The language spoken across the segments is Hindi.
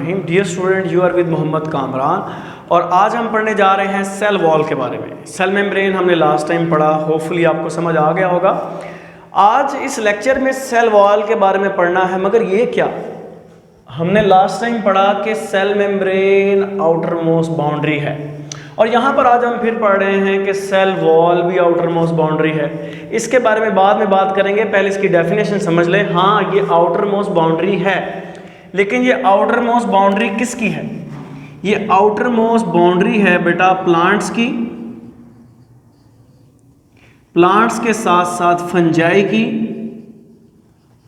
बिस्मिल्लाहिर्रहमानिर्रहीम। Dear student, you are with Mohammad Kamran और आज हम पढ़ने जा रहे हैं सेल वॉल के बारे में। सेल मेम्ब्रेन हमने लास्ट टाइम पढ़ा, होपफुली आपको समझ आ गया होगा। आज इस लेक्चर में सेल वॉल के बारे में पढ़ना है, मगर ये क्या, हमने लास्ट टाइम पढ़ा कि cell membrane outer most boundary है और यहाँ पर आज हम फिर पढ़ रहे हैं कि सेल वॉल भी आउटर मोस्ट बाउंड्री है। इसके बारे में बाद में बात करेंगे, पहले इसकी डेफिनेशन समझ लें। हाँ, ये आउटर मोस्ट बाउंड्री है, लेकिन ये आउटर मोस्ट बाउंड्री किसकी है? ये आउटर मोस्ट बाउंड्री है बेटा प्लांट्स की, प्लांट्स के साथ साथ फंजाई की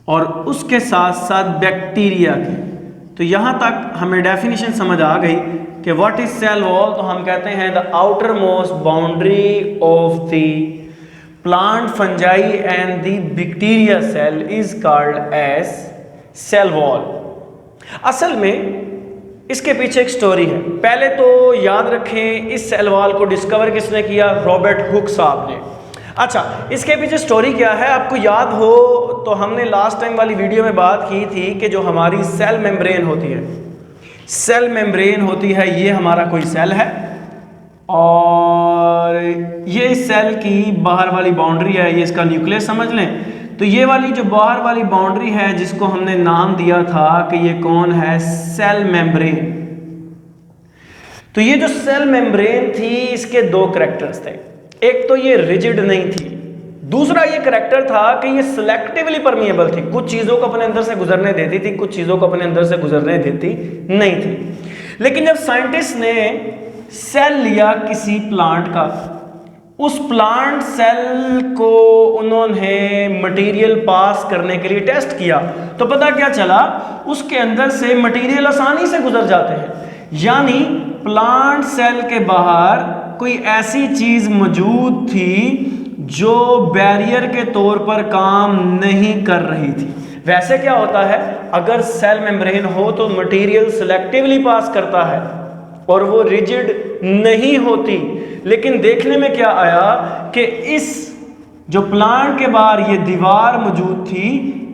और उसके साथ साथ बैक्टीरिया की। तो यहां तक हमें डेफिनेशन समझ आ गई कि व्हाट इज सेल वॉल। तो हम कहते हैं the outer most boundary of the plant, fungi and the bacteria cell is called as cell wall. असल में इसके पीछे एक स्टोरी है। पहले तो याद रखें, इस सेल वॉल को डिस्कवर किसने किया? रॉबर्ट हुक साहब ने। अच्छा, इसके पीछे स्टोरी क्या है? आपको याद हो तो हमने लास्ट टाइम वाली वीडियो में बात की थी कि जो हमारी सेल मेम्ब्रेन होती है, सेल मेम्ब्रेन होती है, ये हमारा कोई सेल है और ये इस सेल की बाहर वाली बाउंड्री है, ये इसका न्यूक्लियस समझ लें। तो ये वाली जो बाहर वाली बाउंड्री है, जिसको हमने नाम दिया था कि ये कौन है? Cell membrane. तो ये जो सेल मेम्ब्रेन थी, इसके दो कैरेक्टर्स थे। एक तो ये रिजिड नहीं थी, दूसरा ये कैरेक्टर था कि ये सिलेक्टिवली परमिएबल थी। कुछ चीजों को अपने अंदर से गुजरने देती थी, कुछ चीजों को अपने अंदर से गुजरने देती नहीं थी। लेकिन जब साइंटिस्ट ने सेल लिया किसी प्लांट का, उस प्लांट सेल को उन्होंने मटेरियल पास करने के लिए टेस्ट किया, तो पता क्या चला? उसके अंदर से मटेरियल आसानी से गुजर जाते हैं। यानी प्लांट सेल के बाहर कोई ऐसी चीज मौजूद थी जो बैरियर के तौर पर काम नहीं कर रही थी। वैसे क्या होता है, अगर सेल मेम्ब्रेन हो तो मटेरियल सिलेक्टिवली पास करता है और वो रिजिड नहीं होती। लेकिन देखने में क्या आया कि इस जो प्लांट के बाहर ये दीवार मौजूद थी,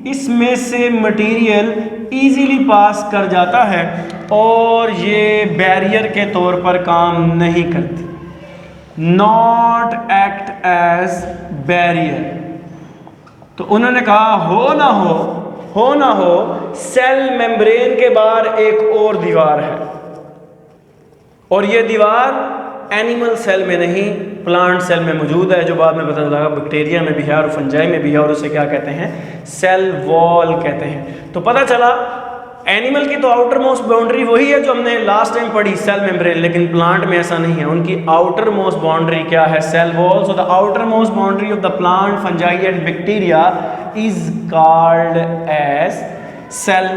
इसमें से मटेरियल इजीली पास कर जाता है और ये बैरियर के तौर पर काम नहीं करती, नॉट एक्ट एज बैरियर। तो उन्होंने कहा हो ना हो सेल मेम्ब्रेन के बाहर एक और दीवार है, और ये दीवार एनिमल सेल में नहीं प्लांट सेल में मौजूद है, जो बाद में पता चला बैक्टीरिया में भी है और फंजाई में भी है, और उसे क्या कहते हैं? सेल वॉल कहते हैं। तो पता चला एनिमल की तो आउटर मोस्ट बाउंड्री वही है जो हमने लास्ट टाइम पढ़ी, सेल मेम्ब्रेन, लेकिन प्लांट में ऐसा नहीं है। उनकी आउटर मोस्ट बाउंड्री क्या है? Cell wall. So the outer most boundary of the plant, fungi and bacteria is called as cell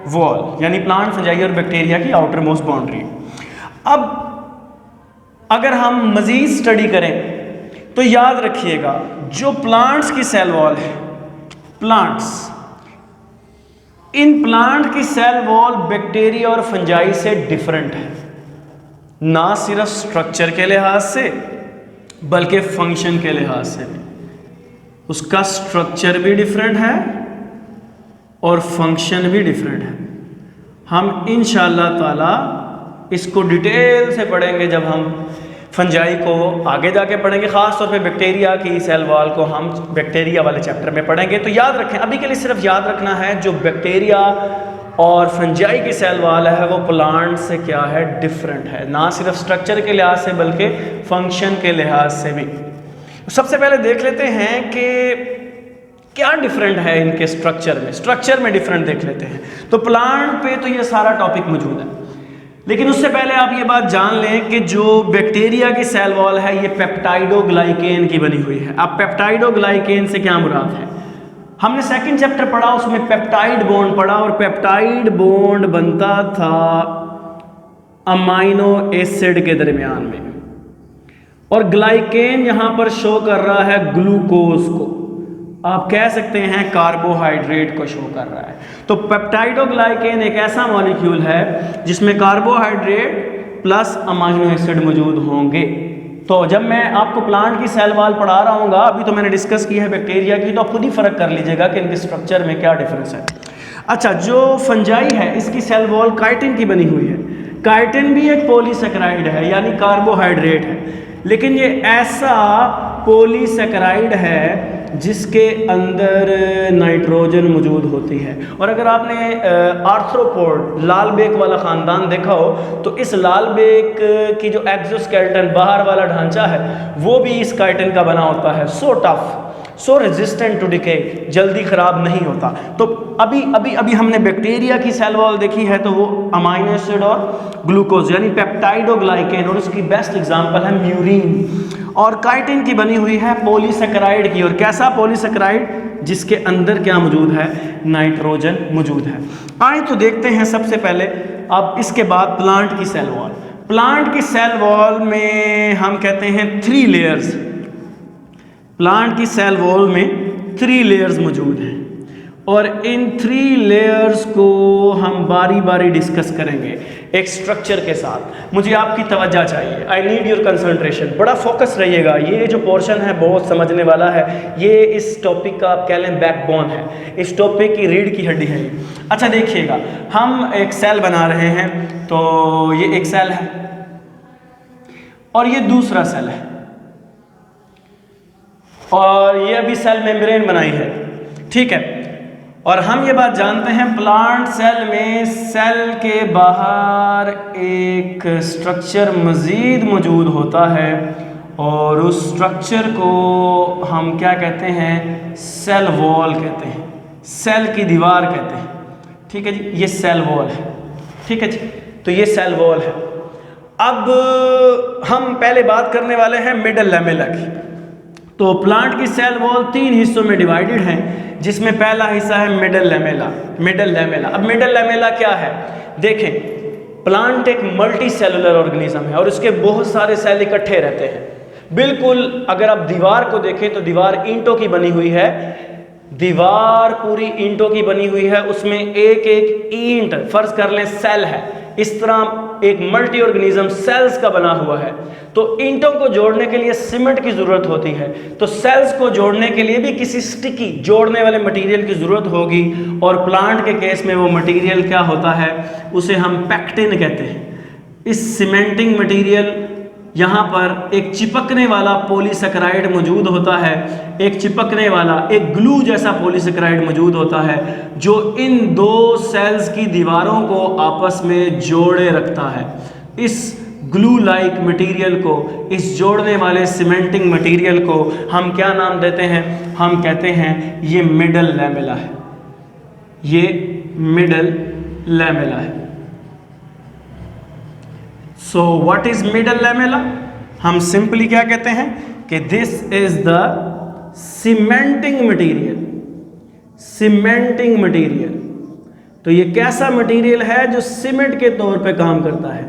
wall, यानी प्लांट, फंजाई और बैक्टीरिया की आउटर मोस्ट बाउंड्री। अब अगर हम मजीद स्टडी करें तो याद रखिएगा, जो प्लांट्स की सेल वॉल है, प्लांट्स, इन प्लांट की सेल वॉल बैक्टीरिया और फंजाई से डिफरेंट है, ना सिर्फ स्ट्रक्चर के लिहाज से बल्कि फंक्शन के लिहाज से भी। उसका स्ट्रक्चर भी डिफरेंट है और फंक्शन भी डिफरेंट है। हम इंशाअल्लाह ताला इसको डिटेल से पढ़ेंगे जब हम फंजाई को आगे जाके पढ़ेंगे, खास तौर पे बैक्टीरिया की सेल वॉल को हम बैक्टीरिया वाले चैप्टर में पढ़ेंगे। तो याद रखें, अभी के लिए सिर्फ याद रखना है, जो बैक्टीरिया और फंजाई की सेल वॉल है वो प्लांट से क्या है? डिफरेंट है, ना सिर्फ स्ट्रक्चर के लिहाज से बल्कि फंक्शन के लिहाज से भी। सबसे पहले देख लेते हैं कि क्या डिफरेंट है इनके स्ट्रक्चर में। स्ट्रक्चर में डिफरेंट देख लेते हैं। तो प्लांट पे तो ये सारा टॉपिक मौजूद है, लेकिन उससे पहले आप ये बात जान लें कि जो बैक्टीरिया की सेल वॉल है ये पेप्टाइडोग्लाइकेन की बनी हुई है। अब पेप्टाइडोग्लाइकेन से क्या मुराद है? हमने सेकंड चैप्टर पढ़ा, उसमें पेप्टाइड बॉन्ड पढ़ा, और पेप्टाइड बॉन्ड बनता था अमाइनो एसिड के दरमियान में, और ग्लाइकेन यहां पर शो कर रहा है ग्लूकोज को, आप कह सकते हैं कार्बोहाइड्रेट को शो कर रहा है। तो पेप्टाइडोग्लाइकेन एक ऐसा मॉलिक्यूल है जिसमें कार्बोहाइड्रेट प्लस अमाइनो एसिड मौजूद होंगे। तो जब मैं आपको प्लांट की सेल वॉल पढ़ा रहा हूँ, अभी तो मैंने डिस्कस की है बैक्टीरिया की, तो आप खुद ही फर्क कर लीजिएगा कि इनके स्ट्रक्चर में क्या डिफरेंस है। अच्छा, जो फंजाई है इसकी सेल वॉल काइटिन की बनी हुई है। काइटिन भी एक पॉलीसेकेराइड है यानी कार्बोहाइड्रेट है, लेकिन ये ऐसा पॉलीसेकेराइड है जिसके अंदर नाइट्रोजन मौजूद होती है। और अगर आपने आर्थ्रोपोड लाल बेक वाला ख़ानदान देखा हो तो इस लाल बेक की जो एक्सोस्केलेटन बाहर वाला ढांचा है वो भी इस काइटिन का बना होता है। So tough, so resistant to decay, जल्दी ख़राब नहीं होता। तो अभी हमने बैक्टीरिया की सेल वॉल देखी है तो वो अमाइनो एसिड और ग्लूकोज यानी पेप्टाइडोग्लाइकेन, और उसकी बेस्ट एग्जांपल है म्यूरिन। और काइटिन की बनी हुई है पॉलीसेकेराइड की। और कैसा पॉलीसेकेराइड? जिसके अंदर क्या मौजूद है? नाइट्रोजन मौजूद है। आए तो देखते हैं सबसे पहले, अब इसके बाद प्लांट की सेल वॉल। प्लांट की सेल वॉल में हम कहते हैं 3 लेयर्स। प्लांट की सेल वॉल में 3 लेयर्स मौजूद हैं और इन 3 लेयर्स को हम बारी बारी डिस्कस करेंगे एक स्ट्रक्चर के साथ। मुझे आपकी तवज्जो चाहिए, आई नीड योर कंसंट्रेशन, बड़ा फोकस रहिएगा। ये जो पोर्शन है बहुत समझने वाला है, ये इस टॉपिक का आप कह लें बैकबोन है, इस टॉपिक की रीढ़ की हड्डी है। अच्छा देखिएगा, हम एक सेल बना रहे हैं, तो ये एक सेल है और ये दूसरा सेल है और ये अभी सेल मेम्ब्रेन बनाई है, ठीक है। और हम ये बात जानते हैं प्लांट सेल में सेल के बाहर एक स्ट्रक्चर मज़ीद मौजूद होता है और उस स्ट्रक्चर को हम क्या कहते हैं? सेल वॉल कहते हैं, सेल की दीवार कहते हैं, ठीक है जी। ये सेल वॉल है, ठीक है जी। तो ये सेल वॉल है। अब हम पहले बात करने वाले हैं मिडल लैमेला की। तो प्लांट की सेल वॉल 3 हिस्सों में डिवाइडेड है, जिसमें पहला हिस्सा है मिडल लैमेला। मिडल लैमेला, अब मिडल लैमेला क्या है? देखें, प्लांट एक मल्टी सेलुलर ऑर्गेनिज्म है और उसके बहुत सारे सेल इकट्ठे रहते हैं। बिल्कुल अगर आप दीवार को देखें तो दीवार ईंटों की बनी हुई है, दीवार पूरी ईंटों की बनी हुई है, उसमें एक एक ईंट फर्ज कर लें सेल है। इस तरह एक मल्टी ऑर्गेनिज्म सेल्स का बना हुआ है। तो ईंटों को जोड़ने के लिए सीमेंट की जरूरत होती है, तो सेल्स को जोड़ने के लिए भी किसी स्टिकी जोड़ने वाले मटेरियल की जरूरत होगी। और प्लांट के केस में वो मटेरियल क्या होता है? उसे हम पैक्टिन कहते हैं। इस सीमेंटिंग मटेरियल, यहाँ पर एक चिपकने वाला पॉलीसेकेराइड मौजूद होता है, एक चिपकने वाला एक ग्लू जैसा पॉलीसेकेराइड मौजूद होता है जो इन 2 सेल्स की दीवारों को आपस में जोड़े रखता है। इस ग्लू लाइक मटेरियल को, इस जोड़ने वाले सीमेंटिंग मटेरियल को हम क्या नाम देते हैं? हम कहते हैं ये मिडल लैमेला है, ये मिडल लैमेला है। So what is middle lamella? हम सिंपली क्या कहते हैं कि this is the cementing material. Cementing material, तो ये कैसा मटेरियल है जो सीमेंट के तौर पे काम करता है।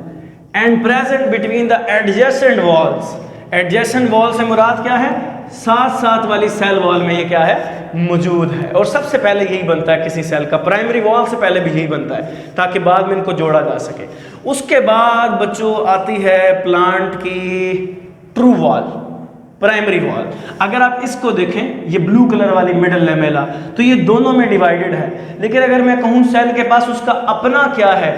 And present between the adjacent walls. Adjacent wall से मुराद क्या है? साथ साथ वाली सेल वॉल में ये क्या है? मौजूद है। और सबसे पहले यही बनता है किसी सेल का, प्राइमरी वॉल से पहले भी यही बनता है ताकि बाद में इनको जोड़ा जा सके। उसके बाद बच्चों आती है प्लांट की ट्रू वॉल, प्राइमरी वॉल। अगर आप इसको देखें, ये ब्लू कलर वाली मिडल लैमेला, तो ये दोनों में डिवाइडेड है। लेकिन अगर मैं कहूँ सेल के पास उसका अपना क्या है,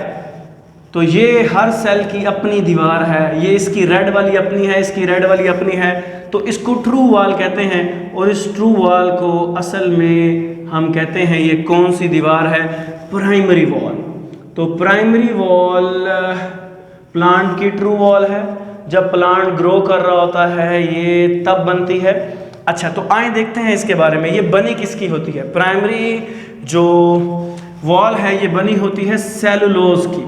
तो ये हर सेल की अपनी दीवार है। ये इसकी रेड वाली अपनी है, इसकी रेड वाली अपनी है, तो इसको ट्रू वॉल कहते हैं। और इस ट्रू वॉल को असल में हम कहते हैं ये कौन सी दीवार है? Primary wall. तो प्राइमरी वॉल प्लांट की ट्रू वॉल है। जब प्लांट ग्रो कर रहा होता है ये तब बनती है। अच्छा, तो आए देखते हैं इसके बारे में, ये बनी किसकी होती है? प्राइमरी जो वॉल है ये बनी होती है सेलुलोज की।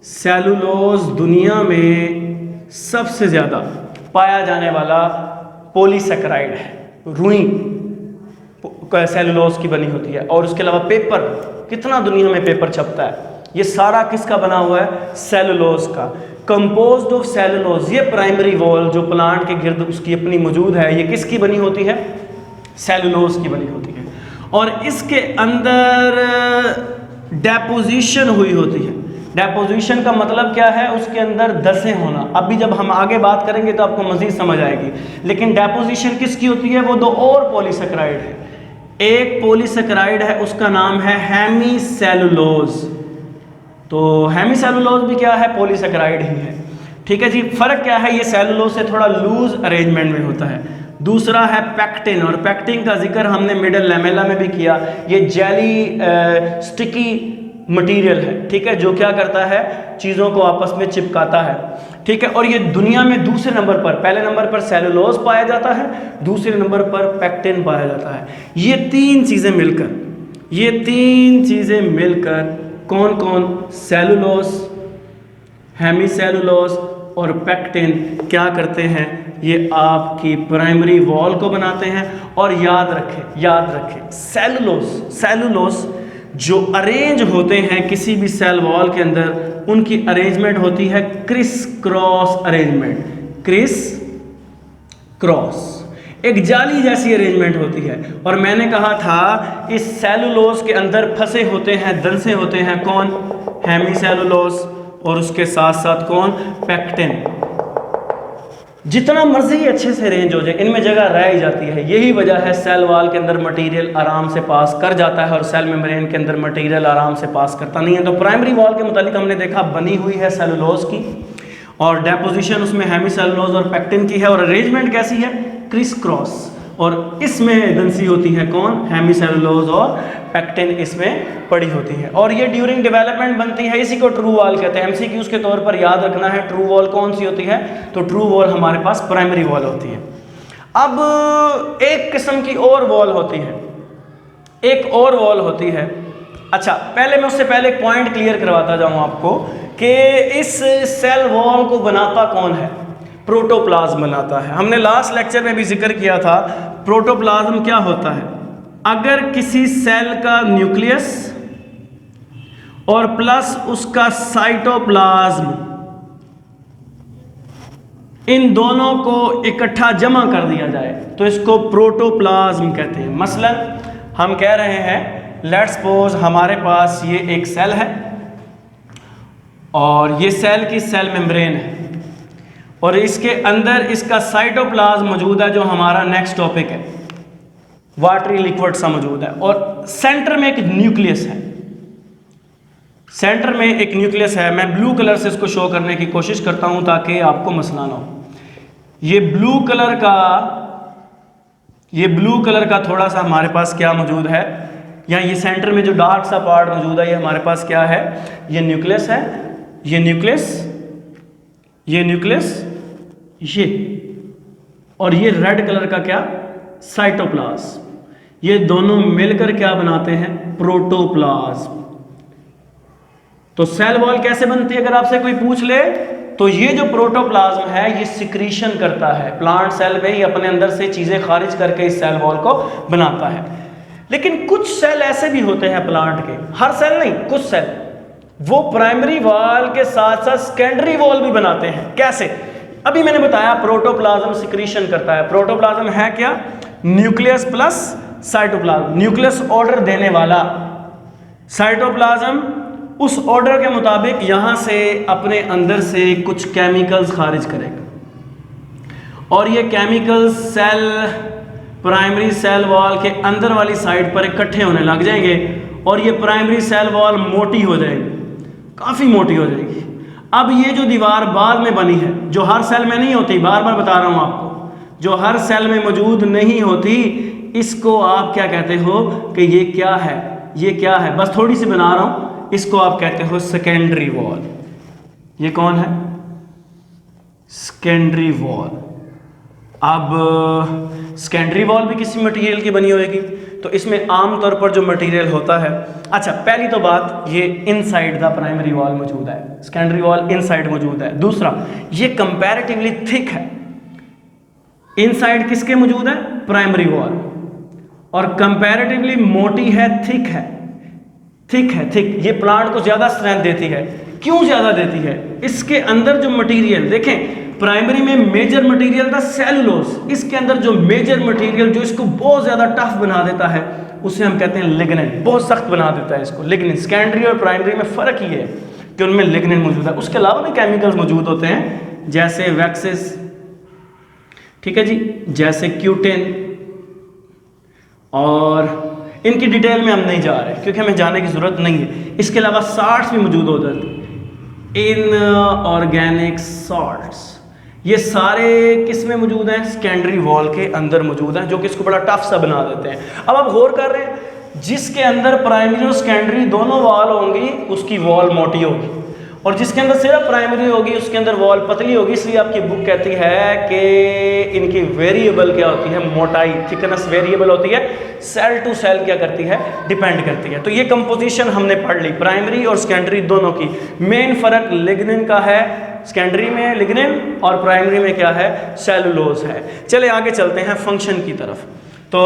सेलुलोज दुनिया में सबसे ज़्यादा पाया जाने वाला पॉलीसेकेराइड है। रुई सेलुलोज की बनी होती है। और उसके अलावा पेपर, कितना दुनिया में पेपर छपता है, ये सारा किसका बना हुआ है? सेलुलोज का। कंपोज्ड ऑफ सेलुलोज, ये प्राइमरी वॉल जो प्लांट के गिर्द उसकी अपनी मौजूद है, ये किसकी बनी होती है? सेलुलोज की बनी होती है। और इसके अंदर डेपोजिशन हुई होती है। डेपोजिशन का मतलब क्या है? उसके अंदर दसें होना। अभी जब हम आगे बात करेंगे तो आपको मजीद समझ आएगी। लेकिन डेपोजिशन किसकी होती है? वो 2 और पॉलीसेकेराइड है, एक पॉलीसेकेराइड है, उसका नाम है हेमीसेलुलोज। तो हेमीसेलुलोज भी क्या है? पॉलीसेकेराइड ही है। ठीक है जी। फर्क क्या है? ये सेलुलोज से थोड़ा लूज अरेंजमेंट में होता है। दूसरा है पैक्टिन, और पैक्टिन का जिक्र हमने मिडल लैमेला में भी किया। ये जेली स्टिकी मटेरियल है, ठीक है, जो क्या करता है? चीज़ों को आपस में चिपकाता है, ठीक है। और ये दुनिया में दूसरे नंबर पर, पहले नंबर पर सेलुलोज पाया जाता है, दूसरे नंबर पर पैक्टिन पाया जाता है। ये तीन चीज़ें मिलकर कौन कौन? सेलुलोज, हेमीसेलुलोज और पैक्टिन क्या करते हैं? ये आपकी प्राइमरी वॉल को बनाते हैं। और याद रखें सेलुलोज जो अरेंज होते हैं किसी भी सेल वॉल के अंदर, उनकी अरेंजमेंट होती है criss cross arrangement. Criss cross एक जाली जैसी अरेंजमेंट होती है। और मैंने कहा था इस सेलुलोज के अंदर फंसे होते हैं, दलसे होते हैं कौन? हेमीसेलुलोज, और उसके साथ साथ कौन? पैक्टिन। जितना मर्जी अच्छे से अरेंज हो जाए, इनमें जगह रह ही जाती है। यही वजह है सेल वॉल के अंदर मटेरियल आराम से पास कर जाता है और सेल मेम्ब्रेन के अंदर मटेरियल आराम से पास करता नहीं है। तो प्राइमरी वॉल के मुतालिक हमने देखा बनी हुई है सेलुलोज की, और डेपोजिशन उसमें हेमीसेलुलोज और पैक्टिन की है, और अरेंजमेंट कैसी है? Criss cross. और इसमें दंसी होती है कौन? हेमीसेलुलोज, और पैक्टिन इसमें पड़ी होती है। और ये ड्यूरिंग डेवलपमेंट बनती है, इसी को ट्रू वॉल कहते हैं। एमसीक्यूज के तौर पर याद रखना है ट्रू वॉल कौन सी होती है? तो ट्रू वॉल हमारे पास प्राइमरी वॉल होती है। अब एक किस्म की और वॉल होती है, अच्छा पहले मैं उससे पहले एक पॉइंट क्लियर करवाता जाऊं आपको कि इस सेल वॉल को बनाता कौन है? प्रोटोप्लाज्म बनाता है। हमने लास्ट लेक्चर में भी जिक्र किया था प्रोटोप्लाज्म क्या होता है। अगर किसी सेल का न्यूक्लियस और प्लस उसका साइटोप्लाज्म, इन दोनों को इकट्ठा जमा कर दिया जाए तो इसको प्रोटोप्लाज्म कहते हैं। मसलन हम कह रहे हैं, लेट्स सपोज हमारे पास ये एक सेल है और ये सेल की सेल मेम्ब्रेन है, और इसके अंदर इसका साइटोप्लाज्म मौजूद है, जो हमारा नेक्स्ट टॉपिक है, वाटरी लिक्विड सा मौजूद है। और सेंटर में एक न्यूक्लियस है, मैं ब्लू कलर से इसको शो करने की कोशिश करता हूं ताकि आपको मसला ना हो। ये ब्लू कलर का थोड़ा सा हमारे पास क्या मौजूद है, या ये सेंटर में जो डार्क सा पार्ट मौजूद है, ये हमारे पास क्या है? ये न्यूक्लियस है, ये न्यूक्लियस, और ये रेड कलर का क्या? साइटोप्लाज्म। ये दोनों मिलकर क्या बनाते हैं? प्रोटोप्लाज्म। तो सेल वॉल कैसे बनती है अगर आपसे कोई पूछ ले, तो ये जो प्रोटोप्लाज्म है ये सिक्रीशन करता है, प्लांट सेल में ही अपने अंदर से चीजें खारिज करके इस सेल वॉल को बनाता है। लेकिन कुछ सेल ऐसे भी होते हैं प्लांट के, हर सेल नहीं, कुछ सेल वो प्राइमरी वॉल के साथ साथ सेकेंडरी वॉल भी बनाते हैं। कैसे? अभी मैंने बताया प्रोटोप्लाज्म सिक्रीशन करता है। प्रोटोप्लाज्म है क्या? Nucleus plus cytoplasm. Nucleus order देने वाला, साइटोप्लाज्म उस ऑर्डर के मुताबिक यहां से अपने अंदर से कुछ केमिकल्स खारिज करेगा, और ये chemicals cell primary cell wall के अंदर वाली साइड पर इकट्ठे होने लग जाएंगे, और ये प्राइमरी सेल वॉल मोटी हो जाएगी, काफ़ी मोटी हो जाएगी। अब ये जो दीवार बाद में बनी है, जो हर सेल में नहीं होती, बार बार बता रहा हूँ आपको, जो हर सेल में मौजूद नहीं होती, इसको आप क्या कहते हो कि ये क्या है, बस थोड़ी सी बना रहा हूँ, इसको आप कहते हो सेकेंडरी वॉल। ये कौन है? Secondary wall. अब सेकेंडरी वॉल भी किसी मटेरियल की बनी होगी, तो इसमें आमतौर पर जो मटेरियल होता है, अच्छा पहली तो बात ये इनसाइड द प्राइमरी वॉल मौजूद है, सेकेंडरी वॉल इनसाइड मौजूद है। दूसरा, ये कंपैरेटिवली थिक है। इनसाइड किसके मौजूद है? Primary wall. और कंपैरेटिवली मोटी है, थिक है। ये प्लांट को ज्यादा स्ट्रेंथ देती है। क्यों ज्यादा देती है? इसके अंदर जो मटेरियल देखें, प्राइमरी में मेजर मटेरियल था सेलुलोज, इसके अंदर जो मेजर मटेरियल जो इसको बहुत ज्यादा टफ बना देता है उसे हम कहते हैं लिग्निन, बहुत सख्त बना देता है इसको लिग्निन। सेकेंडरी और प्राइमरी में फर्क ये है कि उनमें लिग्निन मौजूद है। उसके अलावा भी केमिकल्स मौजूद होते हैं, जैसे वैक्सेस, ठीक है जी, जैसे क्यूटिन और इनकी डिटेल में हम नहीं जा रहे क्योंकि हमें जाने की ज़रूरत नहीं है। इसके अलावा साल्ट्स भी मौजूद हो जाते हैं, इनऑर्गेनिक सॉल्ट्स, ये सारे किस में मौजूद हैं? सेकेंडरी वॉल के अंदर मौजूद हैं, जो कि इसको बड़ा टफ सा बना देते हैं। अब आप गौर कर रहे हैं, जिसके अंदर प्राइमरी और सेकेंडरी दोनों वॉल होंगी उसकी वॉल मोटी होगी, और जिसके अंदर सिर्फ प्राइमरी होगी उसके अंदर वॉल पतली होगी। इसलिए आपकी बुक कहती है कि इनकी वेरिएबल क्या होती है? मोटाई, थिकनेस वेरिएबल होती है, सेल टू सेल क्या करती है? डिपेंड करती है। तो ये कंपोजिशन हमने पढ़ ली, प्राइमरी और सेकेंडरी दोनों की। मेन फर्क लिग्निन का है, सेकेंडरी में लिग्निन और प्राइमरी में क्या है? सेलुलोज है। चले आगे चलते हैं फंक्शन की तरफ। तो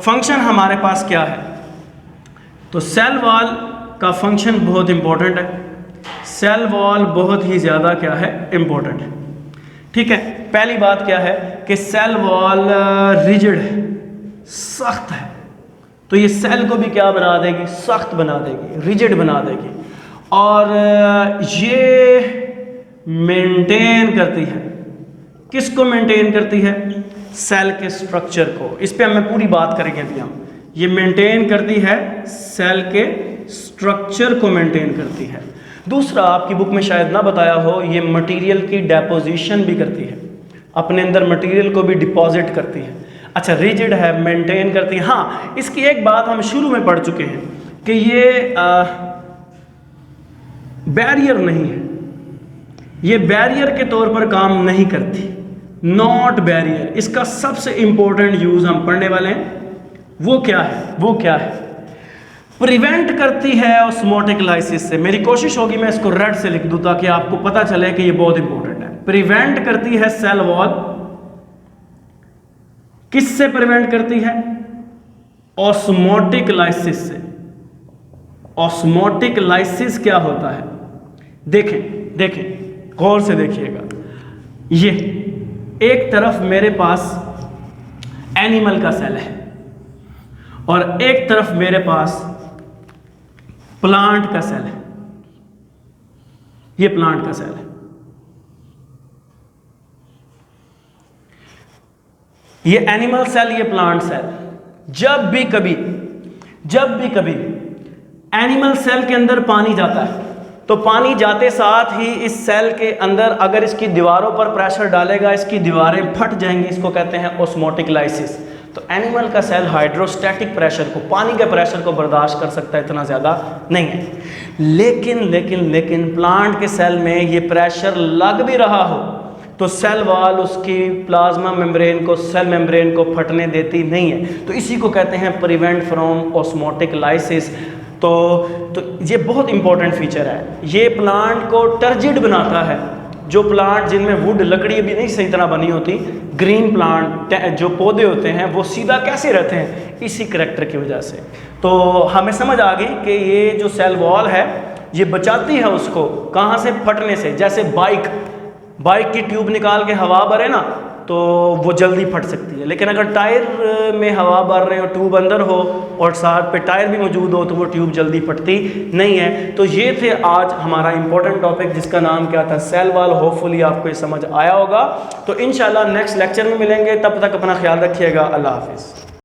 फंक्शन हमारे पास क्या है? तो सेल वॉल का फंक्शन बहुत इंपॉर्टेंट है, सेल वॉल बहुत ही ज़्यादा क्या है? इंपॉर्टेंट है। ठीक है, पहली बात क्या है कि सेल वॉल रिजिड है, सख्त है, तो ये सेल को भी क्या बना देगी? सख्त बना देगी, रिजिड बना देगी, और ये मेंटेन करती है, किसको मेंटेन करती है? सेल के स्ट्रक्चर को। इस पे हमें पूरी बात करेंगे अभी हम। ये मेंटेन करती है, सेल के स्ट्रक्चर को मेंटेन करती है। दूसरा, आपकी बुक में शायद ना बताया हो, ये मटेरियल की डेपोजिशन भी करती है, अपने अंदर मटेरियल को भी डिपॉजिट करती है। अच्छा, रिजिड है, मेंटेन करती है। हाँ, इसकी एक बात हम शुरू में पढ़ चुके हैं कि ये बैरियर नहीं है, ये बैरियर के तौर पर काम नहीं करती, नॉट बैरियर। इसका सबसे इंपॉर्टेंट यूज हम पढ़ने वाले हैं, वो क्या है? वो क्या है? प्रिवेंट करती है ऑस्मोटिक लाइसिस से। मेरी कोशिश होगी मैं इसको रेड से लिख दूं ताकि आपको पता चले कि ये बहुत इंपॉर्टेंट है। प्रिवेंट करती है सेल वॉल, किससे प्रिवेंट करती है? ऑस्मोटिक लाइसिस से। ऑस्मोटिक लाइसिस क्या होता है? देखें देखें, गौर से देखिएगा। ये एक तरफ मेरे पास एनिमल का सेल है और एक तरफ मेरे पास प्लांट का सेल है। ये प्लांट का सेल है। ये एनिमल सेल, ये प्लांट सेल। जब भी कभी एनिमल सेल के अंदर पानी जाता है तो पानी जाते साथ ही इस सेल के अंदर अगर इसकी दीवारों पर प्रेशर डालेगा, इसकी दीवारें फट जाएंगी, इसको कहते हैं ऑस्मोटिक लाइसिस। तो एनिमल का सेल हाइड्रोस्टैटिक प्रेशर को, पानी के प्रेशर को बर्दाश्त कर सकता है, इतना ज़्यादा नहीं है। लेकिन प्लांट के सेल में ये प्रेशर लग भी रहा हो तो सेल वॉल उसकी प्लाज्मा मेम्ब्रेन को, सेल मेम्ब्रेन को फटने देती नहीं है। तो इसी को कहते हैं प्रिवेंट फ्रॉम ऑस्मोटिक लाइसिस। तो ये बहुत इंपॉर्टेंट फीचर है। ये प्लांट को टर्जिड बनाता है। जो प्लांट जिनमें वुड, लकड़ी भी नहीं सही तरह बनी होती, ग्रीन प्लांट जो पौधे होते हैं वो सीधा कैसे रहते हैं? इसी करैक्टर की वजह से। तो हमें समझ आ गई कि ये जो सेल वॉल है ये बचाती है उसको कहाँ से? फटने से। जैसे बाइक की ट्यूब निकाल के हवा भरे ना तो वो जल्दी फट सकती है, लेकिन अगर टायर में हवा भर रहे हो, ट्यूब अंदर हो और साथ पे टायर भी मौजूद हो तो वो ट्यूब जल्दी फटती नहीं है। तो ये थे आज हमारा इंपॉर्टेंट टॉपिक जिसका नाम क्या था? Cell wall. होपफुली आपको ये समझ आया होगा। तो इंशाल्लाह नेक्स्ट लेक्चर में मिलेंगे, तब तक अपना ख्याल रखिएगा। अल्लाह हाफिज़।